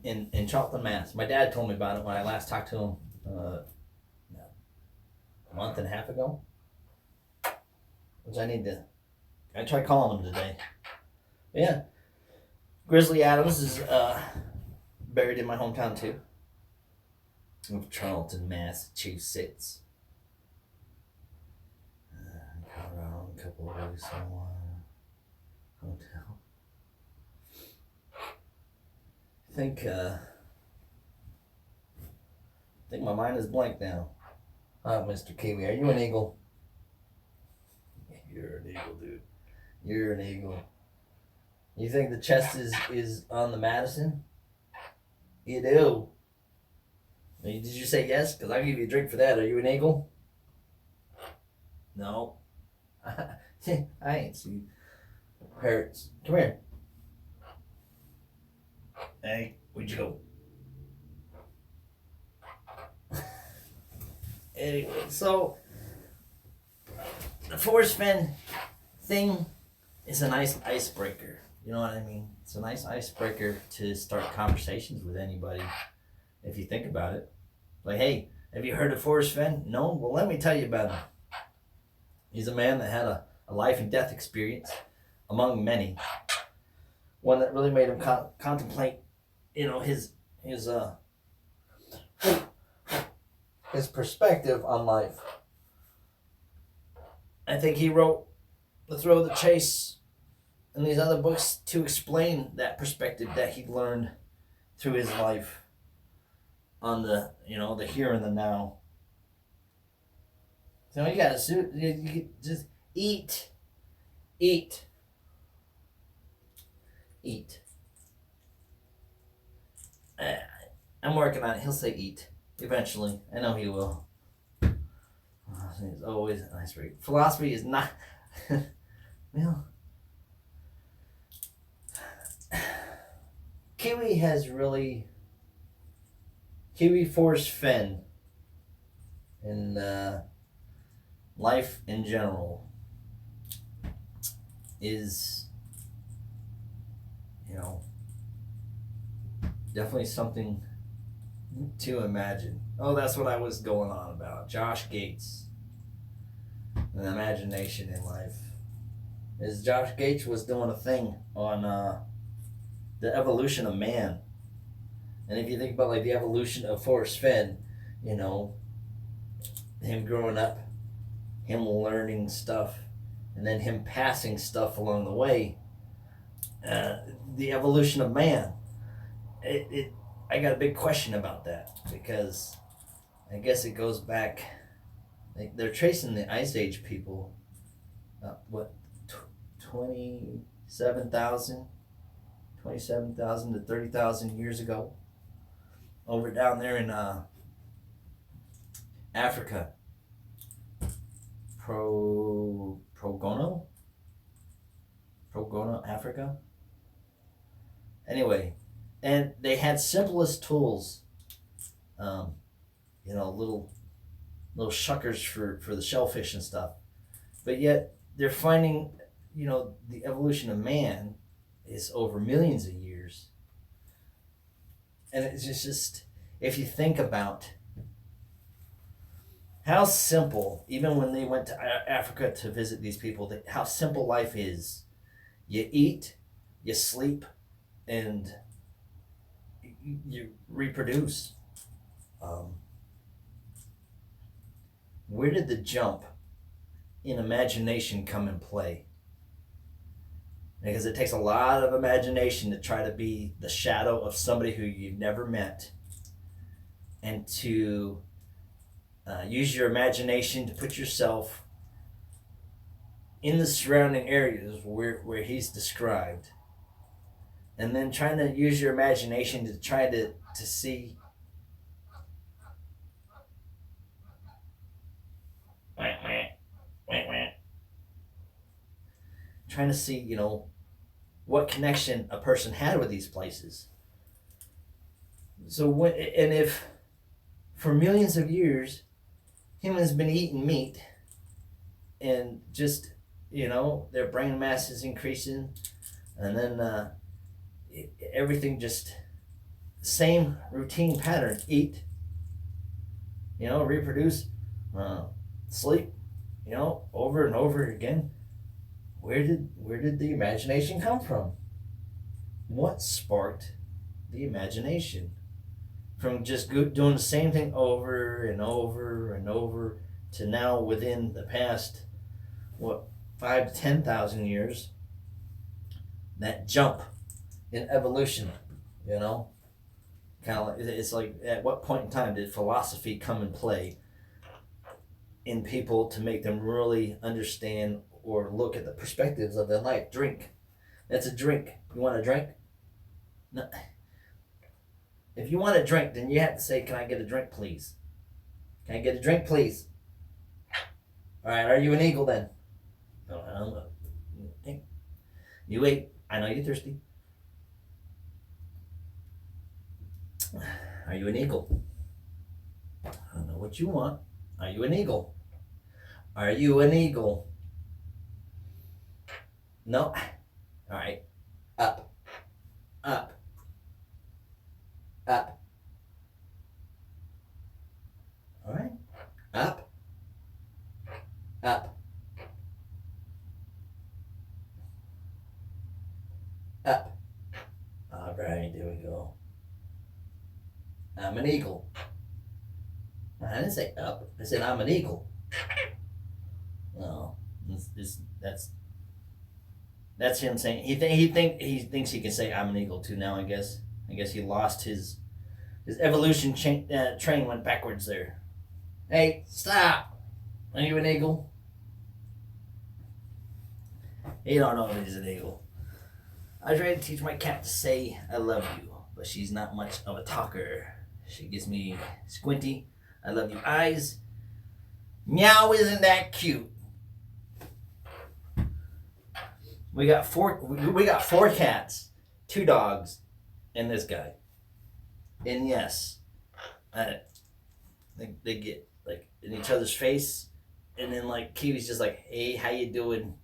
in Charlton, Mass. My dad told me about it when I last talked to him a month and a half ago. Which I tried calling him today. But yeah. Grizzly Adams is buried in my hometown too. Of Charlton, Massachusetts. Colorado, a couple of weeks in one hotel. I think my mind is blank now. Mr. Kiwi, are you an eagle? You're an eagle, dude. You're an eagle. You think the chest is on the Madison? You do. Did you say yes? Because I'll give you a drink for that. Are you an eagle? No. I ain't see parrots. Come here. Hey, where'd you go? Anyway, so the Forrest Fenn thing is a nice icebreaker. You know what I mean? It's a nice icebreaker to start conversations with anybody. If you think about it. Like, hey, have you heard of Forrest Fenn? No? Well, let me tell you about him. He's a man that had a life and death experience among many. One that really made him contemplate, you know, his perspective on life. I think he wrote The Thrill of the Chase and these other books to explain that perspective that he learned through his life on the here and the now. So you gotta you just eat. I'm working on it. He'll say eat eventually. I know he will. It's always a nice break. Philosophy is not. Well, Kiwi Forrest Fenn and life in general is, you know, definitely something to imagine. Oh, that's what I was going on about. Josh Gates. An imagination in life. Is Josh Gates was doing a thing on the evolution of man. And if you think about like the evolution of Forrest Fenn, you know, him growing up, him learning stuff, and then him passing stuff along the way, the evolution of man. I got a big question about that because I guess it goes back. They're tracing the Ice Age people. 27,000 to 30,000 years ago. Over down there in Africa. Progono, Africa. Anyway, and they had simplest tools you know, little shuckers for the shellfish and stuff. But yet they're finding, you know, the evolution of man is over millions of years. And it's just if you think about how simple, even when they went to Africa to visit these people, how simple life is. You eat, you sleep, and you reproduce. Where did the jump in imagination come in play? Because it takes a lot of imagination to try to be the shadow of somebody who you've never met, and to use your imagination to put yourself in the surrounding areas where he's described, and then trying to use your imagination to try to see trying to see, you know, what connection a person had with these places. So if for millions of years humans been eating meat, and just, you know, their brain mass is increasing, and then everything just same routine pattern: eat, you know, reproduce, sleep, you know, over and over again. Where did the imagination come from? What sparked the imagination from just doing the same thing over and over and over to now, within the past 5 to 10,000 years, that jump in evolution, you know? Kind of like, it's like, at what point in time did philosophy come and play in people to make them really understand or look at the perspectives of their life? Drink. That's a drink. You want a drink? No. If you want a drink, then you have to say, "Can I get a drink, please? Can I get a drink, please?" All right, are you an eagle then? No, I don't know. You ate. I know you're thirsty. Are you an eagle? I don't know what you want. Are you an eagle? Are you an eagle? No. All right. Up. Up. Up. All right. Up. Up. Up. All right, there we go. I'm an eagle. I didn't say up. I said I'm an eagle. No, that's him saying he thinks he can say I'm an eagle too now. I guess he lost his evolution train went backwards there. Hey, stop! Are you an eagle? He don't know if he's an eagle. I tried to teach my cat to say I love you, but she's not much of a talker. She gives me squinty, I love you eyes. Meow, isn't that cute? We got four cats, 2 dogs, and this guy. And yes, they get like in each other's face, and then like Kiwi's just like, "Hey, how you doing?"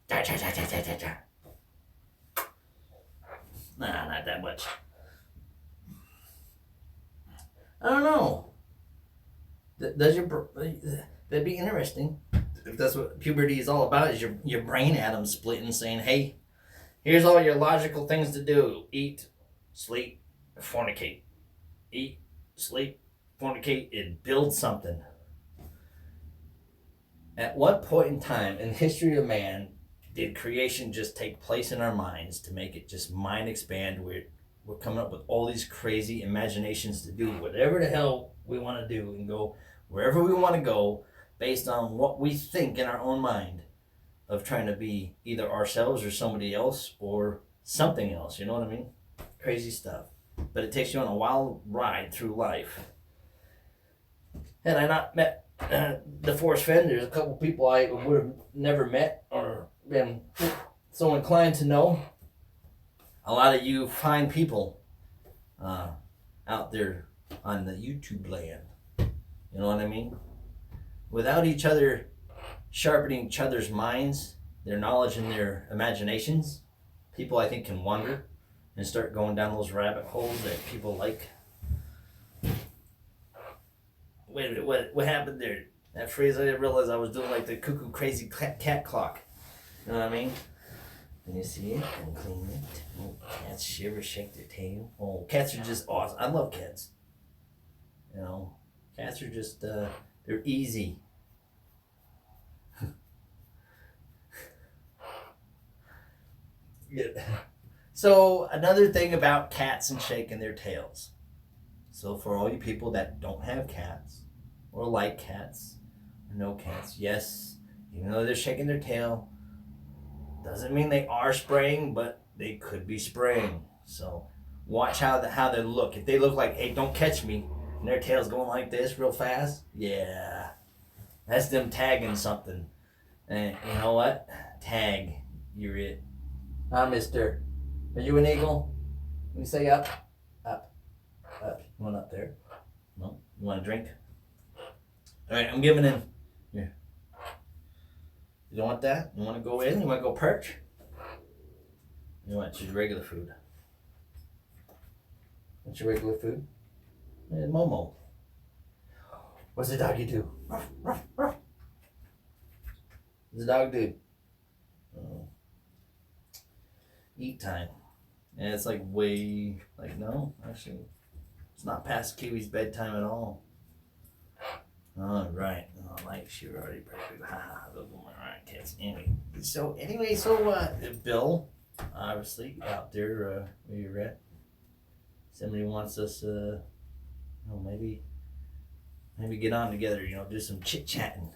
Da, da, da, da, da, da, da. Nah, not that much. I don't know. That'd be interesting. If that's what puberty is all about, is your brain atoms splitting, saying, "Hey, here's all your logical things to do: eat, sleep, fornicate, eat, sleep, fornicate, and build something." At what point in time in the history of man did creation just take place in our minds to make it just mind expand? We're coming up with all these crazy imaginations to do whatever the hell we want to do and go wherever we want to go based on what we think in our own mind of trying to be either ourselves or somebody else or something else. You know what I mean? Crazy stuff. But it takes you on a wild ride through life. Had I not met the Forrest Fenn, there's a couple people I would have never met or been so inclined to know. A lot of you fine people out there on the YouTube land. You know what I mean? Without each other sharpening each other's minds, their knowledge and their imaginations, people I think can wander and start going down those rabbit holes that people like. Wait a minute, what happened there? That phrase, I didn't realize I was doing like the cuckoo crazy cat clock. You know what I mean? And you see it and clean it. Oh, cats shiver, shake their tail. Oh, cats are just awesome. I love cats. You know, cats are just, they're easy. Yeah. So another thing about cats and shaking their tails. So for all you people that don't have cats or like cats or no cats, yes, even though they're shaking their tail, doesn't mean they are spraying, but they could be spraying. So watch how they look. If they look like, hey, don't catch me, and their tail's going like this real fast, yeah, that's them tagging something. And you know what? Tag, you're it. Mister. Are you an eagle? Can you say up? Up. Up. You want up there? No? You want a drink? Alright, I'm giving in. Here. You don't want that? You want to go in? You want to go perch? You want your regular food? What's your regular food? Momo. What's the doggy do? Ruff, ruff, ruff. What's the dog do? Eat time. And it's like way, like, no, actually, it's not past Kiwi's bedtime at all. All right. Oh, like she already perfect. Ha, those are my right kids. Anyway, so Bill, obviously out there where you're at. Somebody wants us, maybe get on together. Do some chit chatting,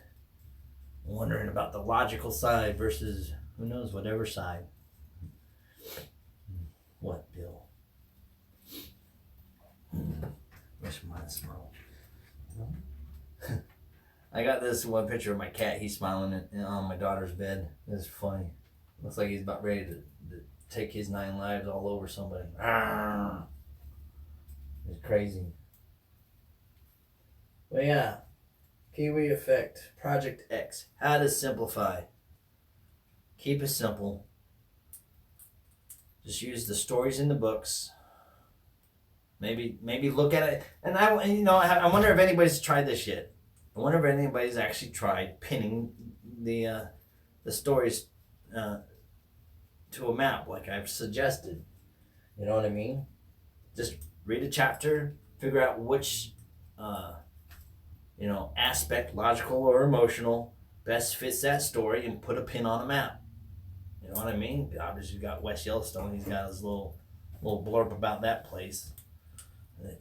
wondering about the logical side versus who knows whatever side. What, Bill? Wish mine smell. I got this one picture of my cat. He's smiling on my daughter's bed. It's funny. Looks like he's about ready to take his 9 lives all over somebody. It's crazy. But yeah, Kiwi Effect, Project X. How to simplify. Keep it simple. Just use the stories in the books. Maybe look at it. And I wonder if anybody's tried this yet. I wonder if anybody's actually tried pinning the stories to a map like I've suggested. You know what I mean? Just read a chapter, figure out which aspect, logical or emotional, best fits that story, and put a pin on a map. You know what I mean? Obviously, you got West Yellowstone. He's got his little blurb about that place.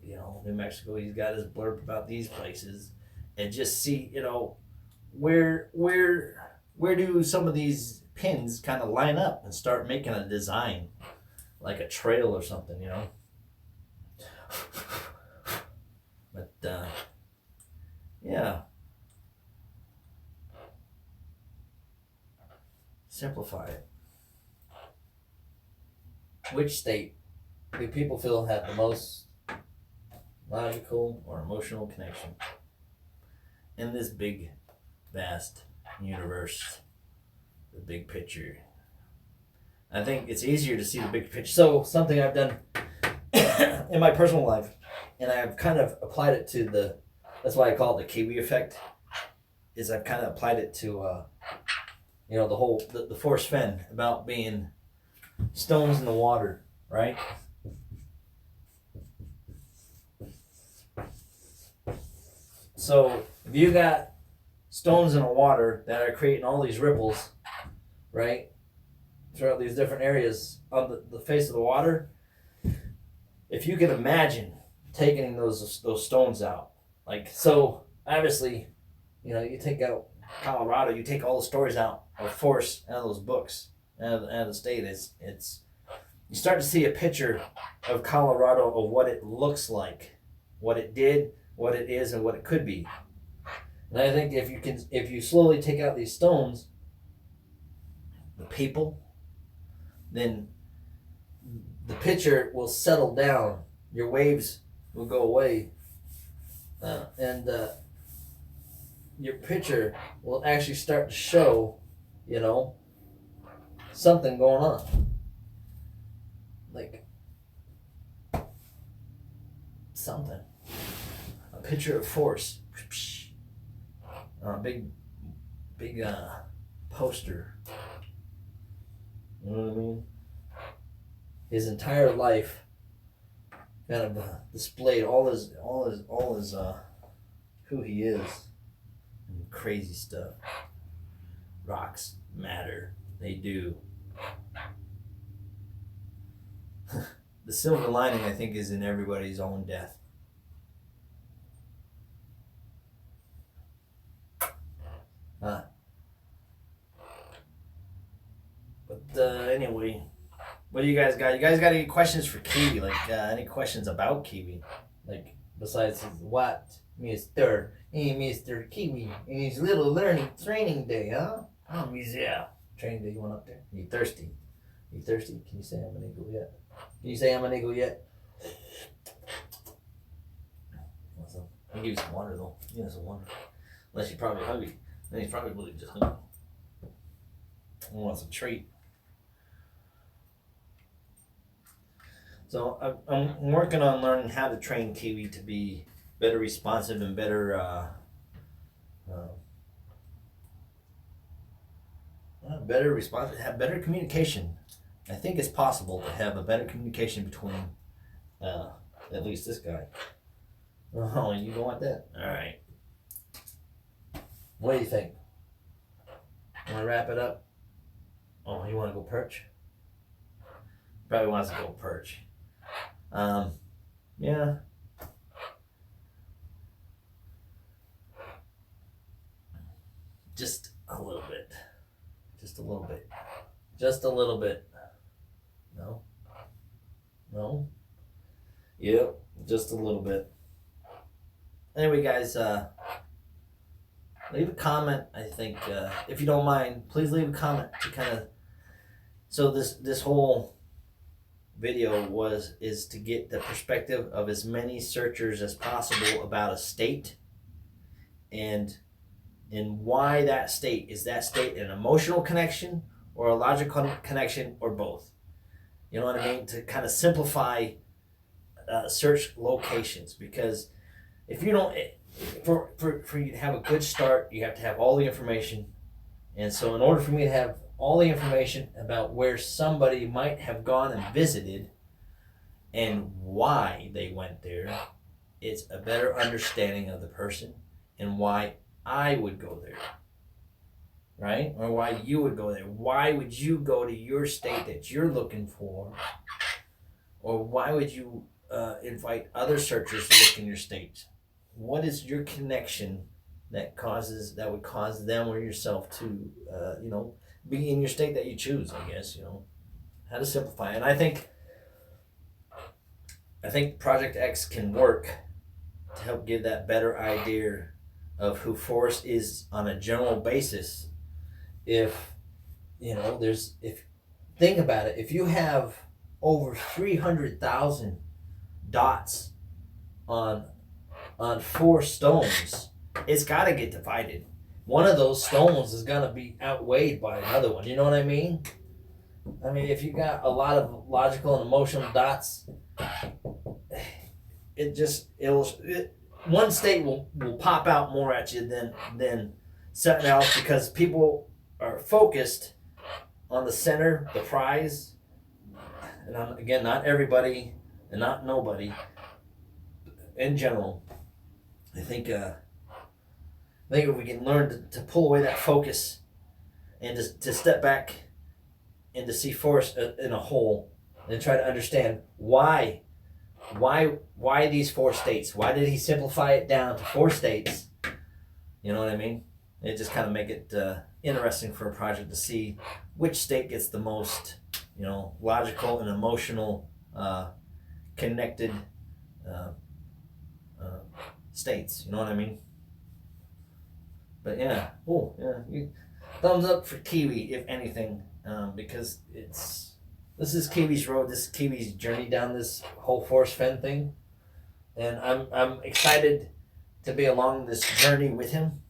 New Mexico. He's got his blurb about these places, and just see, where do some of these pins kind of line up, and start making a design, like a trail or something, But yeah. Simplify it. Which state do people feel have the most logical or emotional connection in this big, vast universe? The big picture. I think it's easier to see the big picture. So something I've done in my personal life, and I've kind of applied it to that's why I call it the Kiwi Effect, is I've kind of applied it to the Forrest Fenn about being stones in the water, right? So if you got stones in the water that are creating all these ripples, right, throughout these different areas on the face of the water, if you can imagine taking those stones out, like, so obviously, you take out Colorado, you take all the stories out of Forrest out of those books, out of the state, it's you start to see a picture of Colorado, of what it looks like, what it did, what it is, and what it could be. And I think if you slowly take out these stones, the people, then the picture will settle down. Your waves will go away, and your picture will actually start to show, you know, something going on. Like something. A picture of Forrest. Big poster. You know what I mean? His entire life kind of displayed all his who he is. And crazy stuff. Rocks matter. They do. The silver lining, I think, is in everybody's own death. But anyway, what do you guys got? You guys got any questions for Kiwi? Like any questions about Kiwi? Like besides what, Mister? Hey, Mister Kiwi, and his little learning training day, huh? Oh, yeah. Training day. You went up there? You thirsty? You thirsty? Can you say I'm an eagle yet? Can you say I'm an eagle yet? I'll give you some water though. Give you some water. Unless you're probably hungry. Then he's probably really just hungry. He wants a treat. So I'm working on learning how to train Kiwi to be better responsive and better better responsive, have better communication. I think it's possible to have a better communication between at least this guy. Oh, you don't want that? All right. What do you think? Want to wrap it up? Oh, you want to go perch? Probably wants to go perch. Yeah. Just a little bit. Just a little bit. Just a little bit. No? No? Yep, just a little bit. Anyway, guys, leave a comment, I think. If you don't mind, please leave a comment to kind of... So this whole video is to get the perspective of as many searchers as possible about a state and why that state. Is that state an emotional connection or a logical connection or both? You know what I mean? To kind of simplify search locations, because if you don't, for you to have a good start, you have to have all the information. And so in order for me to have all the information about where somebody might have gone and visited and why they went there, it's a better understanding of the person and why I would go there, right? Or why you would go there. Why would you go to your state that you're looking for? Or why would you invite other searchers to look in your state? What is your connection that would cause them or yourself to, be in your state that you choose? I guess how to simplify. And I think Project X can work to help give that better idea of who Forrest is on a general basis. If think about it, if you have over 300,000 dots on 4 stones, it's got to get divided. One of those stones is going to be outweighed by another one. You know what I mean? I mean, if you got a lot of logical and emotional dots, one state will pop out more at you than something else, because people are focused on the center, the prize. And again, not everybody and not nobody. In general, I think if we can learn to pull away that focus and to step back and to see Forrest in a whole and try to understand why these 4 states. Why did he simplify it down to 4 states? You know what I mean? It just kind of make it interesting for a project to see which state gets the most, logical and emotional connected states. You know what I mean? But yeah, thumbs up for Kiwi, if anything, because this is Kiwi's road. This is Kiwi's journey down this whole Forrest Fenn thing, and I'm excited to be along this journey with him,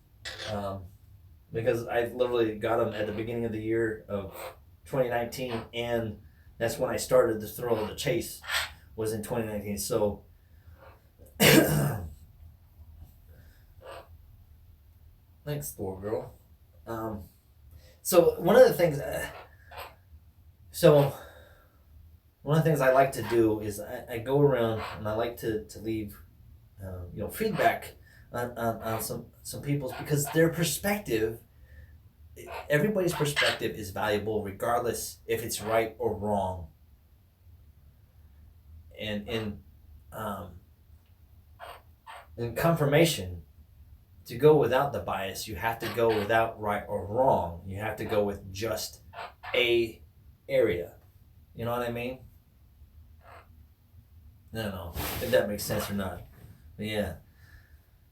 because I literally got him at the beginning of the year of 2019, and that's when I started the thrill of the chase, was in 2019. So thanks, Thor girl. So one of the things I like to do is I go around and I like to leave feedback on some people's, because their perspective, everybody's perspective is valuable regardless if it's right or wrong. And in confirmation, to go without the bias, you have to go without right or wrong. You have to go with just a area. You know what I mean? I don't know if that makes sense or not. But yeah.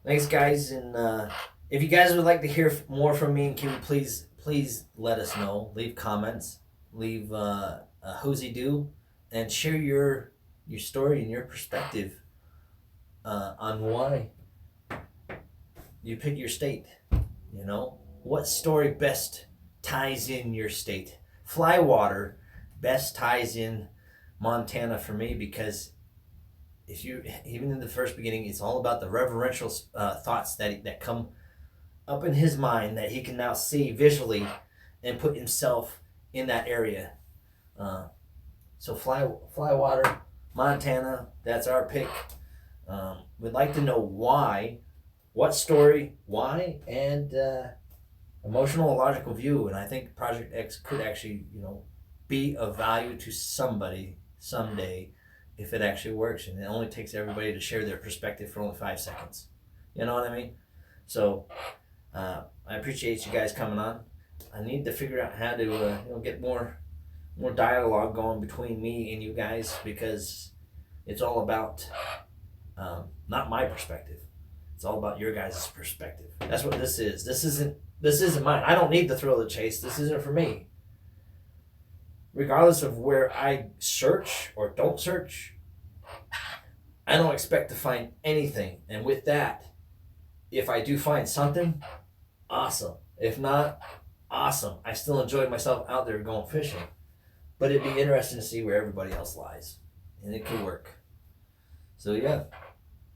Thanks, guys. And if you guys would like to hear more from me and Kiwi, please let us know. Leave comments. Leave a who's he do, and share your story and your perspective on why you pick your state. You know, what story best ties in your state? Flywater best ties in Montana for me, because if you, even in the first beginning, it's all about the reverential thoughts that come up in his mind that he can now see visually and put himself in that area. So Flywater, Montana, that's our pick. We'd like to know why, what story, why, and emotional and logical view. And I think Project X could actually, be of value to somebody someday if it actually works. And it only takes everybody to share their perspective for only 5 seconds. You know what I mean? So I appreciate you guys coming on. I need to figure out how to get more dialogue going between me and you guys, because it's all about not my perspective. It's all about your guys' perspective. That's what this is. This isn't mine. I don't need the thrill of the chase. This isn't for me. Regardless of where I search or don't search, I don't expect to find anything. And with that, if I do find something, awesome. If not, awesome. I still enjoyed myself out there going fishing. But it'd be interesting to see where everybody else lies. And it could work. So yeah,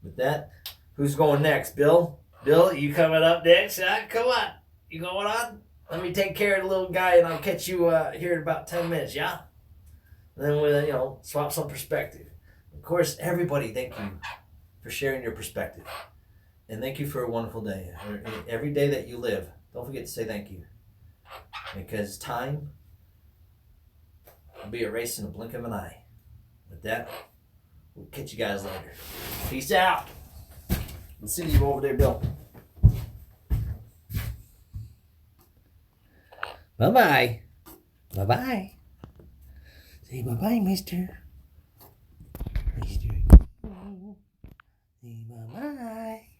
with that, who's going next? Bill? Bill, you coming up next? Come on. You going on? Let me take care of the little guy, and I'll catch you here in about 10 minutes, yeah? And then we'll, swap some perspective. Of course, everybody, thank you for sharing your perspective. And thank you for a wonderful day. Every day that you live, don't forget to say thank you. Because time will be erased in a blink of an eye. With that, we'll catch you guys later. Peace out. We'll see you over there, Bill. Bye-bye. Bye-bye. Say bye-bye, mister. Mister. Say bye-bye.